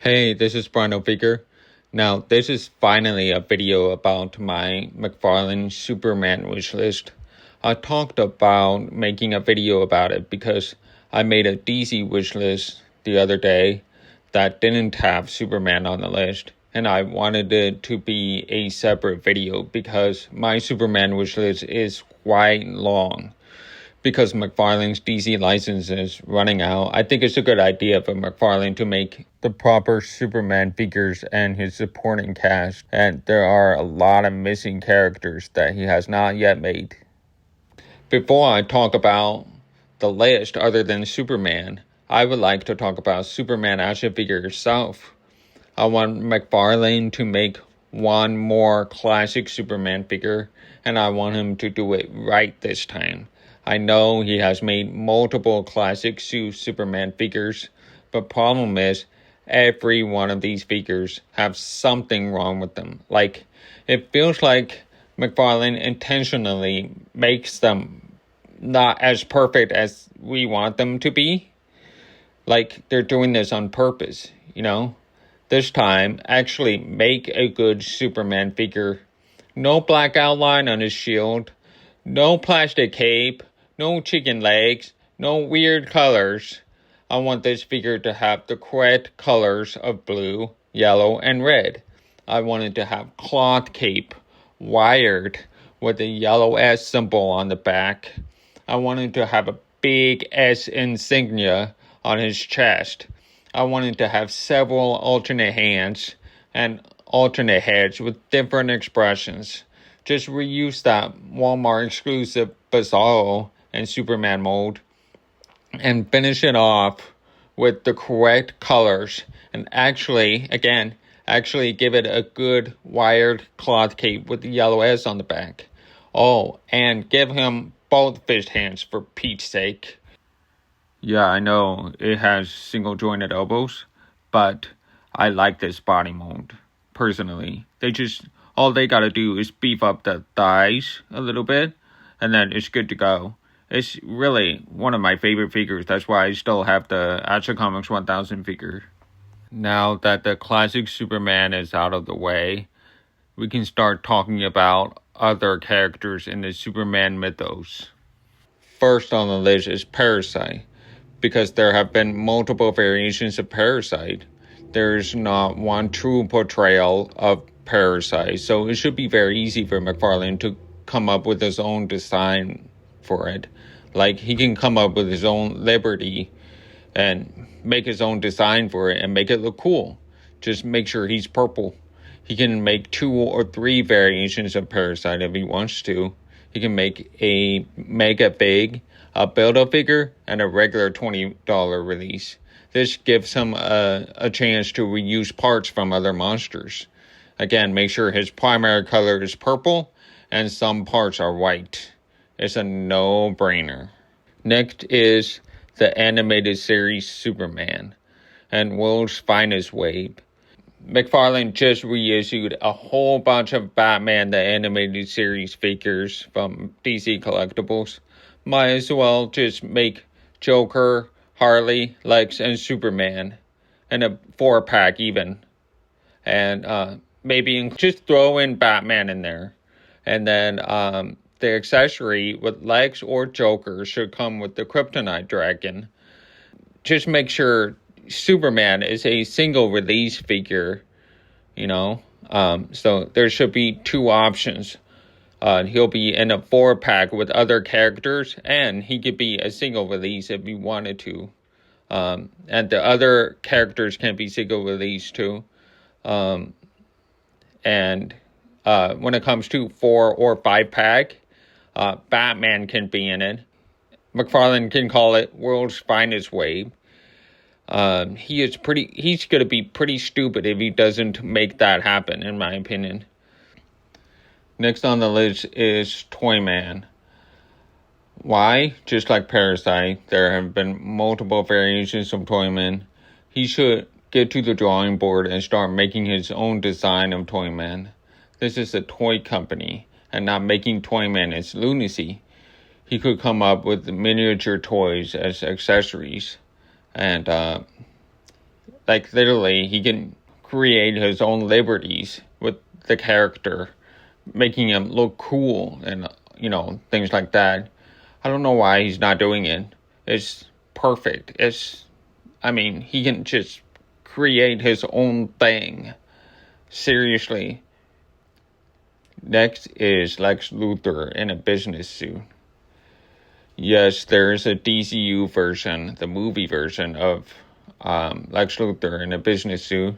Hey, this is Bruno Figure. Now, this is finally a video about my McFarlane Superman wishlist. I talked about making a video about it because I made a DC wishlist the other day that didn't have Superman on the list, and I wanted it to be a separate video because my Superman wishlist is quite long. Because McFarlane's DC license is running out, I think it's a good idea for McFarlane to make the proper Superman figures and his supporting cast. And there are a lot of missing characters that he has not yet made. Before I talk about the list other than Superman, I would like to talk about Superman action figure itself. I want McFarlane to make one more classic Superman figure, and I want him to do it right this time. I know he has made multiple classic Superman figures, but problem is every one of these figures have something wrong with them. Like, it feels like McFarlane intentionally makes them not as perfect as we want them to be. Like, they're doing this on purpose, This time, actually make a good Superman figure. No black outline on his shield, no plastic cape, no chicken legs, no weird colors. I want this figure to have the correct colors of blue, yellow, and red. I want it to have cloth cape, wired, with a yellow S symbol on the back. I want it to have a big S insignia on his chest. I want it to have several alternate hands and alternate heads with different expressions. Just reuse that Walmart exclusive Bizarro and Superman mold and finish it off with the correct colors and actually give it a good wired cloth cape with the yellow S on the back. Oh, and give him both fist hands for Pete's sake. Yeah, I know it has single jointed elbows, but I like this body mold personally. All they gotta do is beef up the thighs a little bit, and then it's good to go. It's really one of my favorite figures. That's why I still have the Action Comics 1000 figure. Now that the classic Superman is out of the way, we can start talking about other characters in the Superman mythos. First on the list is Parasite, because there have been multiple variations of Parasite. There's not one true portrayal of Parasite, so it should be very easy for McFarlane to come up with his own design for it. Like, he can come up with his own liberty and make his own design for it and make it look cool. Just make sure he's purple. He can make 2 or 3 variations of Parasite if he wants to. He can make a mega big, a build-up figure, and a regular $20 release. This gives him a chance to reuse parts from other monsters. Again, make sure his primary color is purple and some parts are white. It's a no-brainer. Next is the animated series Superman and World's Finest Wave. McFarlane just reissued a whole bunch of Batman the Animated Series figures from DC Collectibles. Might as well just make Joker, Harley, Lex, and Superman, and a 4-pack even. And maybe just throw in Batman in there. And then the accessory with Lex or Joker should come with the Kryptonite Dragon. Just make sure Superman is a single release figure, so there should be 2 options. He'll be in a 4-pack with other characters, and he could be a single release if you wanted to. And the other characters can be single release too. And when it comes to 4 or 5-pack, Batman can be in it. McFarlane can call it World's Finest Wave. He's going to be pretty stupid if he doesn't make that happen, in my opinion. Next on the list is Toyman. Why? Just like Parasite, there have been multiple variations of Toyman. He should get to the drawing board and start making his own design of Toyman. This is a toy company, and not making Toyman is lunacy. He could come up with miniature toys as accessories. And Like, literally, he can create his own liberties with the character, making him look cool and, things like that. I don't know why he's not doing it. It's perfect. He can just create his own thing. Seriously. Next is Lex Luthor in a business suit. Yes, there is a DCU version, the movie version of Lex Luthor in a business suit.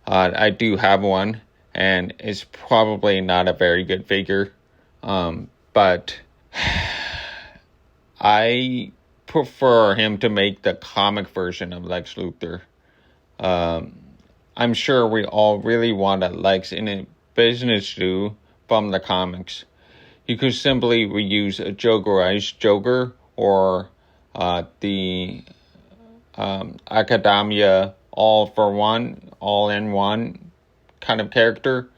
I do have one, and it's probably not a very good figure. But I prefer him to make the comic version of Lex Luthor. I'm sure we all really want a Lex in a business suit from the comics. You could simply reuse a Jokerized Joker or the Academia all-in-one kind of character,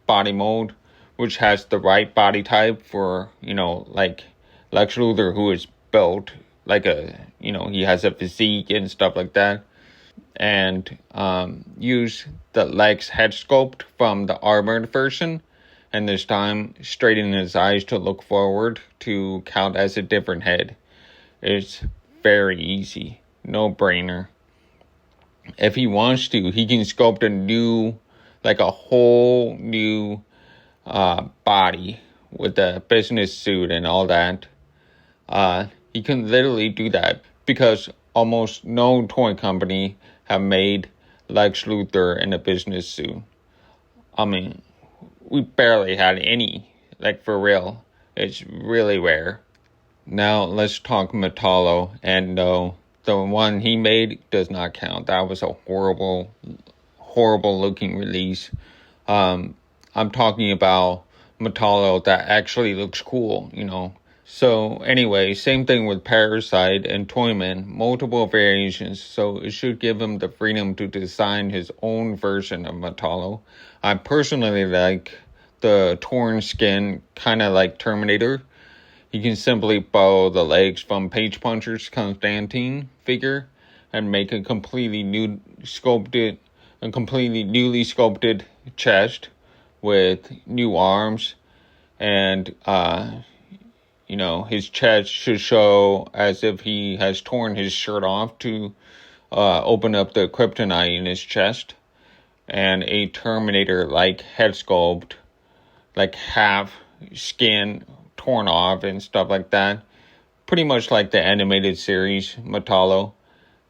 body mold, which has the right body type for, like Lex Luthor, who is built like he has a physique and stuff like that. And use the Lex head sculpt from the armored version, and this time straighten his eyes to look forward to count as a different head. It's very easy. No brainer. If he wants to, he can sculpt a whole new body with a business suit and all that. He can literally do that because almost no toy company have made Lex Luthor in a business suit. We barely had any, for real. It's really rare. Now let's talk Metallo, and no, the one he made does not count. That was a horrible looking release. I'm talking about Metallo that actually looks cool, So anyway, same thing with Parasite and Toyman, multiple variations, so it should give him the freedom to design his own version of Metallo. I personally like the torn skin, kind of like Terminator. You can simply borrow the legs from Page Puncher's Constantine figure and make a completely newly sculpted chest with new arms, and his chest should show as if he has torn his shirt off to open up the kryptonite in his chest, and a Terminator-like head sculpt, like half skin torn off and stuff like that. Pretty much like the animated series Metallo,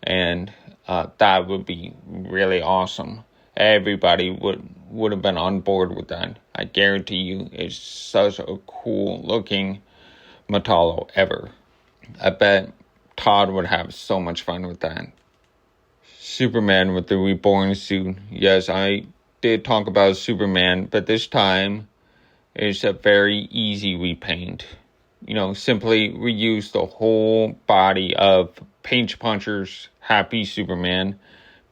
and that would be really awesome. Everybody would have been on board with that. I guarantee you, it's such a cool looking Metallo ever. I bet Todd would have so much fun with that. Superman with the reborn suit. Yes, I did talk about Superman, but this time it's a very easy repaint. Simply reuse the whole body of Page Puncher's Happy Superman,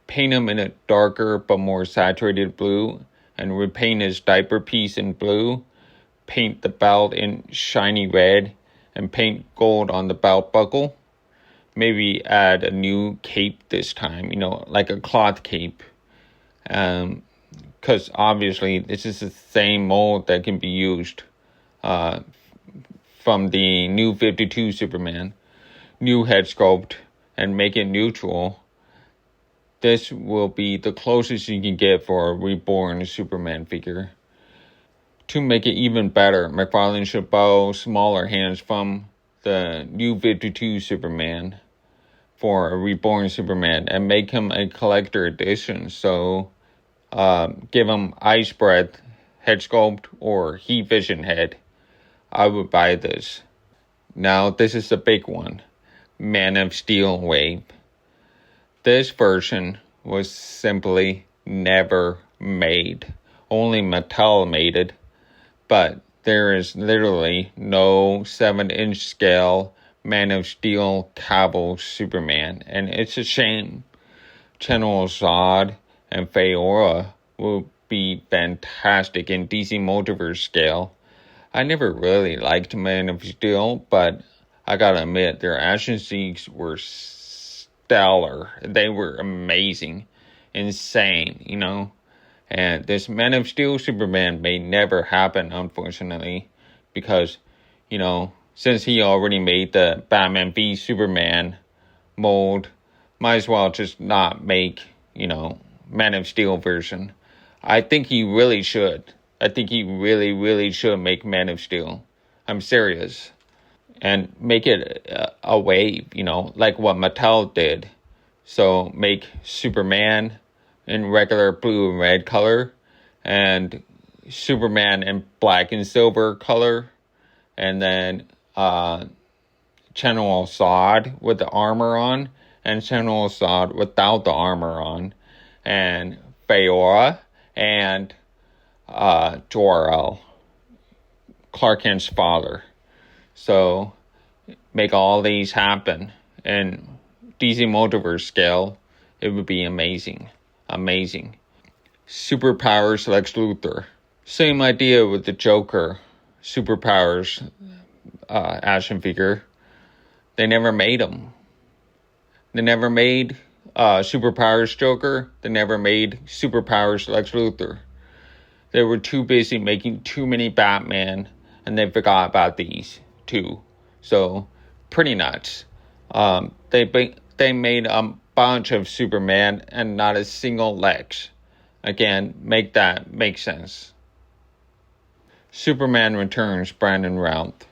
paint him in a darker but more saturated blue, and repaint his diaper piece in blue, paint the belt in shiny red, and paint gold on the belt buckle. Maybe add a new cape this time, like a cloth cape. Because obviously this is the same mold that can be used from the new 52 Superman. New head sculpt and make it neutral. This will be the closest you can get for a reborn Superman figure. To make it even better, McFarlane should borrow smaller hands from the new 52 Superman for a reborn Superman and make him a collector edition. So give him Ice Breath head sculpt or Heat Vision head. I would buy this. Now this is the big one. Man of Steel wave. This version was simply never made. Only Mattel made it. But there is literally no 7-inch scale Man of Steel Cavill Superman. And it's a shame. General Zod and Feora will be fantastic in DC Multiverse scale. I never really liked Man of Steel, but I gotta admit, their action scenes were stellar. They were amazing. insane, And this Man of Steel Superman may never happen, unfortunately, because, since he already made the Batman v Superman mold, might as well just not make, Man of Steel version. I think he really should. I think he really, really should make Man of Steel. I'm serious. And make it a wave, like what Mattel did. So make Superman in regular blue and red color, and Superman in black and silver color, and then General Zod with the armor on, and General Zod without the armor on, and Feora, and Jor-El, Clark Kent's father. So make all these happen in DC Multiverse scale. It would be amazing. Amazing. Superpowers Lex Luthor. Same idea with the Joker. Superpowers action figure. They never made him. They never made Superpowers Joker. They never made Superpowers Lex Luthor. They were too busy making too many Batman, and they forgot about these two. So, pretty nuts. They made a bunch of Superman and not a single Lex. Again, make that make sense. Superman Returns, Brandon Routh.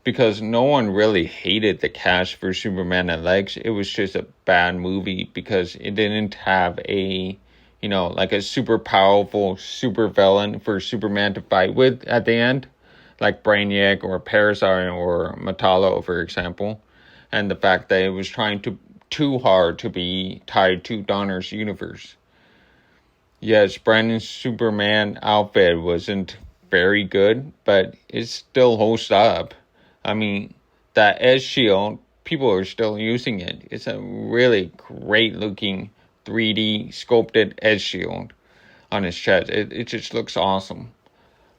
Because no one really hated the cast for Superman and Lex. It was just a bad movie because it didn't have a, like a super powerful super villain for Superman to fight with at the end. Like Brainiac or Parasite or Metallo, for example. And the fact that it was trying too hard to be tied to Donner's universe. Yes, Brandon's Superman outfit wasn't very good, but it still holds up. I mean, that edge shield, people are still using it. It's a really great looking 3D sculpted edge shield on his chest. It just looks awesome.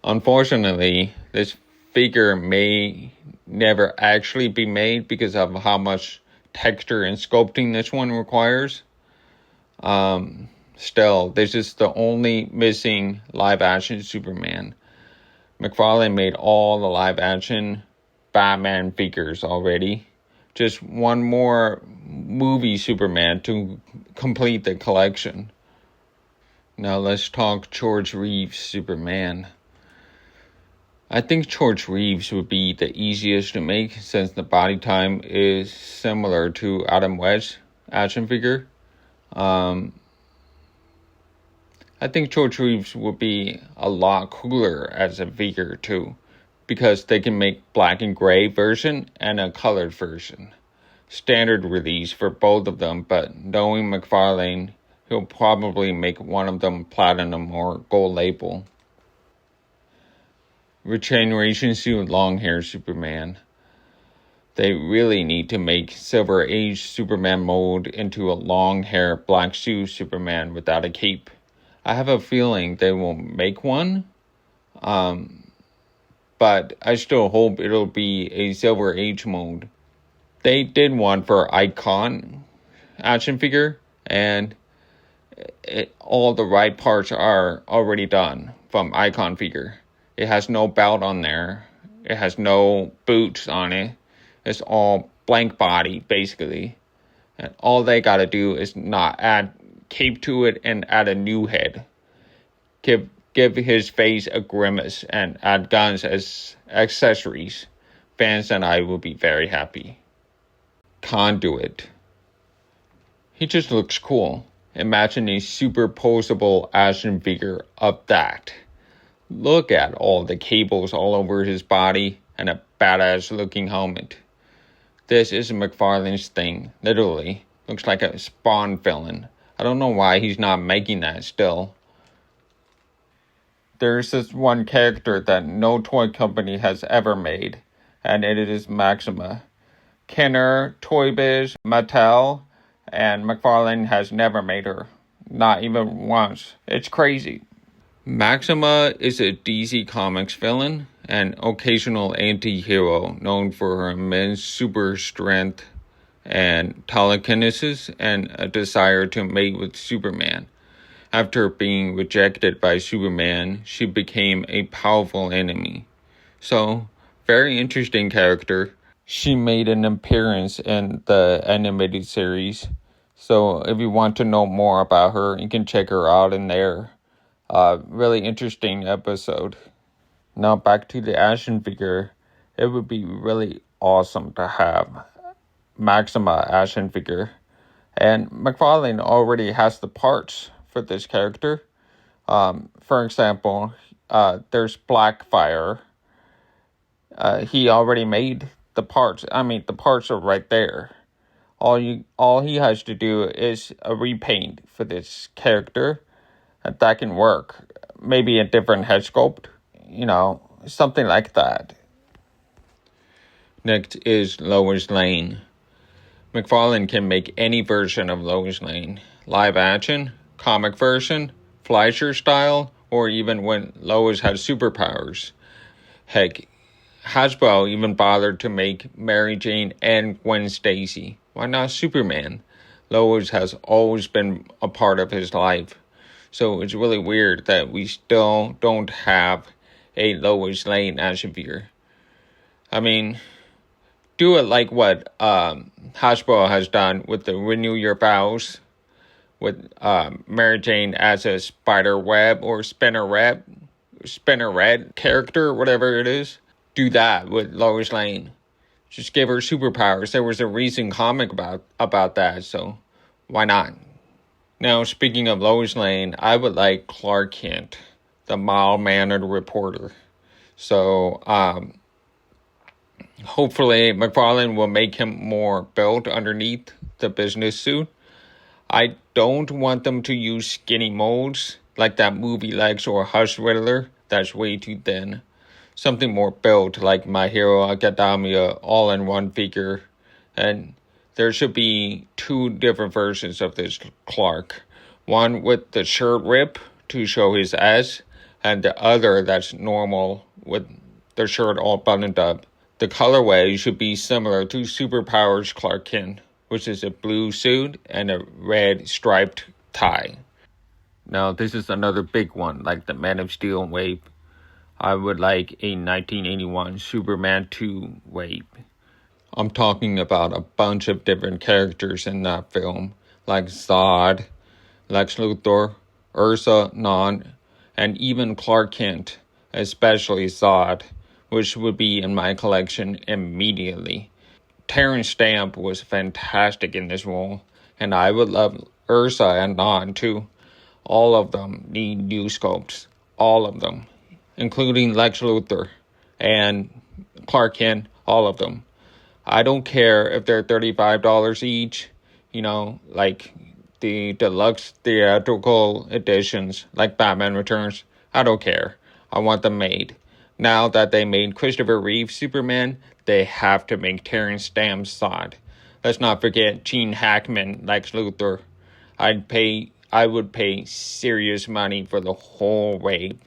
Unfortunately, this figure may never actually be made because of how much texture and sculpting this one requires. Still, this is the only missing live action Superman. McFarlane made all the live action Batman figures already. Just one more movie Superman to complete the collection. Now let's talk George Reeves Superman. I think George Reeves would be the easiest to make since the body type is similar to Adam West's action figure. I think George Reeves would be a lot cooler as a figure too, because they can make black and gray version and a colored version. Standard release for both of them, but knowing McFarlane, he'll probably make one of them platinum or gold label. Regeneration suit long hair Superman. They really need to make Silver Age Superman mold into a long hair black suit Superman without a cape. I have a feeling they will make one. But I still hope it'll be a Silver Age mold. They did one for Icon action figure, and all the right parts are already done from Icon figure. It has no belt on there. It has no boots on it. It's all blank body, basically. And all they gotta do is not add cape to it and add a new head. Give his face a grimace and add guns as accessories. Fans and I will be very happy. Conduit. He just looks cool. Imagine a superposable action figure of that. Look at all the cables all over his body and a badass looking helmet. This is McFarlane's thing, literally. Looks like a Spawn villain. I don't know why he's not making that still. There's this one character that no toy company has ever made, and it is Maxima. Kenner, Toy Biz, Mattel, and McFarlane has never made her. Not even once. It's crazy. Maxima is a DC Comics villain, an occasional anti-hero known for her immense super strength, and telekinesis and a desire to mate with Superman. After being rejected by Superman, she became a powerful enemy. So, very interesting character. She made an appearance in the animated series. So, if you want to know more about her, you can check her out in there. Really interesting episode. Now, back to the action figure. It would be really awesome to have Maxima action figure. And McFarlane already has the parts for this character. For example, there's Blackfire. He already made the parts. I mean, the parts are right there. All he has to do is a repaint for this character. That can work. Maybe a different head sculpt. Something like that. Next is Lois Lane. McFarlane can make any version of Lois Lane. Live action, comic version, Fleischer style, or even when Lois has superpowers. Heck, Hasbro even bothered to make Mary Jane and Gwen Stacy. Why not Superman? Lois has always been a part of his life. So it's really weird that we still don't have a Lois Lane action figure. I mean, do it like what Hasbro has done with the Renew Your Vows, with Mary Jane as a spider web or spinner red character, whatever it is. Do that with Lois Lane. Just give her superpowers. There was a recent comic about that, so why not? Now, speaking of Lois Lane, I would like Clark Kent, the mild-mannered reporter. So, hopefully McFarlane will make him more built underneath the business suit. I don't want them to use skinny molds like that movie Lex or Hush Riddler. That's way too thin. Something more built like My Hero Academia all-in-one figure. And there should be 2 different versions of this Clark. One with the shirt rip to show his ass, and the other that's normal with the shirt all buttoned up. The colorway should be similar to Superpowers Clark Kent, which is a blue suit and a red striped tie. Now, this is another big one, like the Man of Steel wave. I would like a 1981 Superman 2 wave. I'm talking about a bunch of different characters in that film, like Zod, Lex Luthor, Ursa, Non, and even Clark Kent, especially Zod, which would be in my collection immediately. Terrence Stamp was fantastic in this role, and I would love Ursa and Non too. All of them need new sculpts. All of them. Including Lex Luthor and Clark Kent, all of them. I don't care if they're $35 each, like the deluxe theatrical editions, like Batman Returns. I don't care. I want them made. Now that they made Christopher Reeve Superman, they have to make Terrence Stamp Zod. Let's not forget Gene Hackman Lex Luthor. I would pay serious money for the whole wave.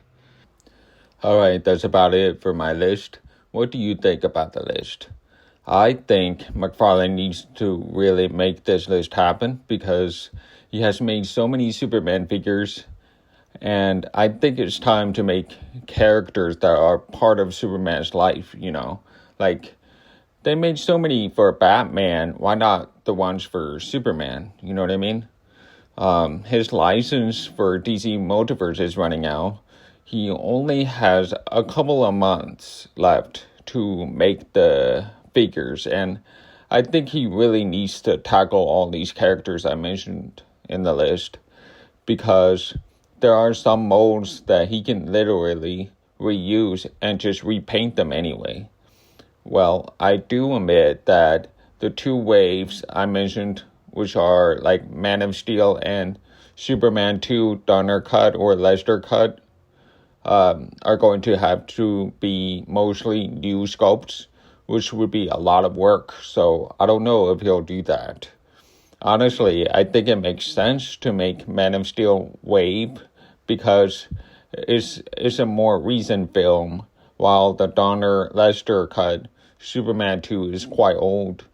Alright, that's about it for my list. What do you think about the list? I think McFarlane needs to really make this list happen because he has made so many Superman figures, and I think it's time to make characters that are part of Superman's life, Like, they made so many for Batman, why not the ones for Superman? You know what I mean? His license for DC Multiverse is running out. He only has a couple of months left to make the figures, and I think he really needs to tackle all these characters I mentioned in the list, because there are some molds that he can literally reuse and just repaint them anyway. Well, I do admit that the 2 waves I mentioned, which are like Man of Steel and Superman 2 Donner cut or Lester cut, are going to have to be mostly new sculpts, which would be a lot of work. So I don't know if he'll do that. Honestly, I think it makes sense to make Man of Steel wave because it's a more recent film, while the Donner Lester cut Superman 2 is quite old.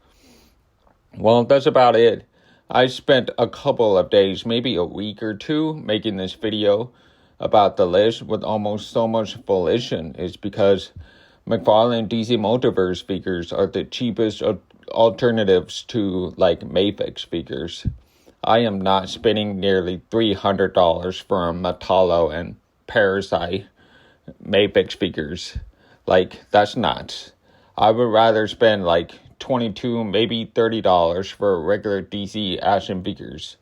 Well, that's about it. I spent a couple of days, maybe a week or two, making this video about the list with almost so much volition. Is because McFarlane DC Multiverse speakers are the cheapest alternatives to like Mavic speakers. I am not spending nearly $300 for a Metallo and Parasite Mavic speakers. Like, that's nuts. I would rather spend like 22, maybe $30 for regular DC Ashton speakers.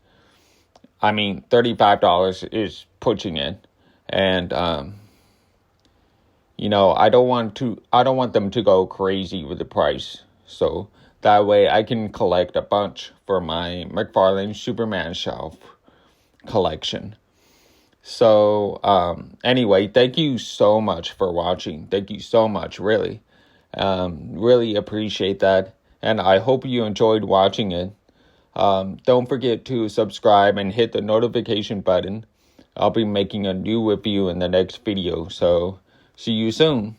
I mean, $35 is pushing it. And I don't want them to go crazy with the price. So that way I can collect a bunch for my McFarlane Superman shelf collection. So anyway, thank you so much for watching. Thank you so much, really. Really appreciate that. And I hope you enjoyed watching it. Don't forget to subscribe and hit the notification button. I'll be making a new review in the next video. So see you soon.